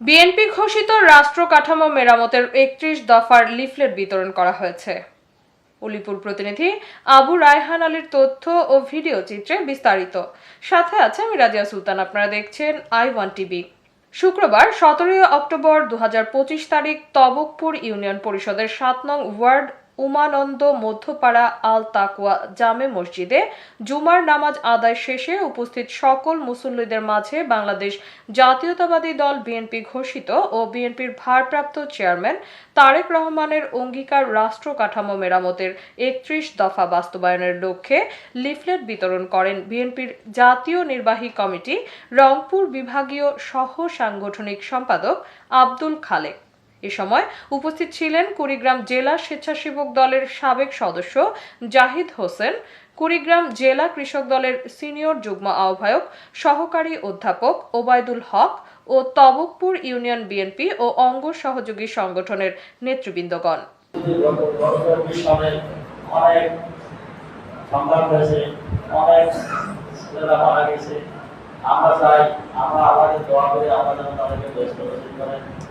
BNP ঘোষিত রাষ্ট্র কাঠামো মেরামতের ৩১ দফার লিফলেট বিতরণ করা হয়েছে। উলিপুর প্রতিনিধি আবু রায়হান আলীর তথ্য ও ভিডিও চিত্রে বিস্তারিত। সাথে আছে আমি রাজিয়া সুলতান। আপনারা দেখছেন I1 টিভি। শুক্রবার ১৭ অক্টোবর ২০২৫ তারিখ তবকপুর ইউনিয়ন পরিষদের ৭ নং ওয়ার্ড উমানন্দ মধ্যপাড়া আল তাকওয়া জামে মসজিদে জুমার নামাজ আদায় শেষে উপস্থিত সকল মুসল্লিদের মাঝে বাংলাদেশ জাতীয়তাবাদী দল বিএনপি ঘোষিত ও বিএনপির ভারপ্রাপ্ত চেয়ারম্যান তারেক রহমানের অঙ্গীকার রাষ্ট্র কাঠামো মেরামতের ৩১ দফা বাস্তবায়নের লক্ষ্যে লিফলেট বিতরণ করেন বিএনপির জাতীয় নির্বাহী কমিটি রংপুর বিভাগীয় সহ সাংগঠনিক সম্পাদক আব্দুল খালেক। এ সময় উপস্থিত ছিলেন কুড়িগ্রাম জেলা স্বেচ্ছাসেবক দলের সাবেক সদস্য জাহিদ হোসেন, কুড়িগ্রাম জেলা কৃষক দলের সিনিয়র যুগ্ম আহ্বায়ক সহকারী অধ্যাপক ওবায়দুল হক ও তবকপুর ইউনিয়ন বিএনপি ও অঙ্গ সহযোগী সংগঠনের নেতৃবৃন্দগণ। আমরা চাই আমরা আমাদের দোয়া করে আমরা যেন তাদেরকে বেশ করে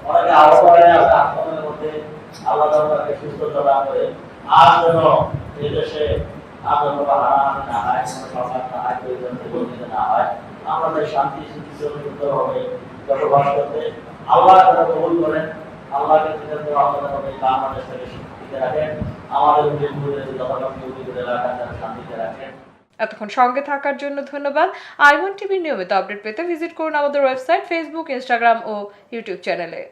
অনেকে আহ্বানে আছে আহ্বানের মধ্যে আল্লাহ তাদেরকে সুস্থতা দান করে আর যেন এই দেশে আর যেন হারাহারি না হয়, কোনো সরকার না হয়, প্রয়োজন থেকে না হয়, আমাদের শান্তি সুস্থভাবে বসবাস করতে আল্লাহ তারা কবুল করেন। আল্লাহকে আমাদের বাংলাদেশকে শান্তিতে রাখেন, আমাদের এলাকা শান্তিতে রাখেন। এতক্ষণ সঙ্গে থাকার জন্য ধন্যবাদ। I1 টিভির নিয়মিত আপডেট পেতে ভিজিট করুন আমাদের ওয়েবসাইট, ফেসবুক, ইনস্টাগ্রাম ও ইউটিউব চ্যানেলে।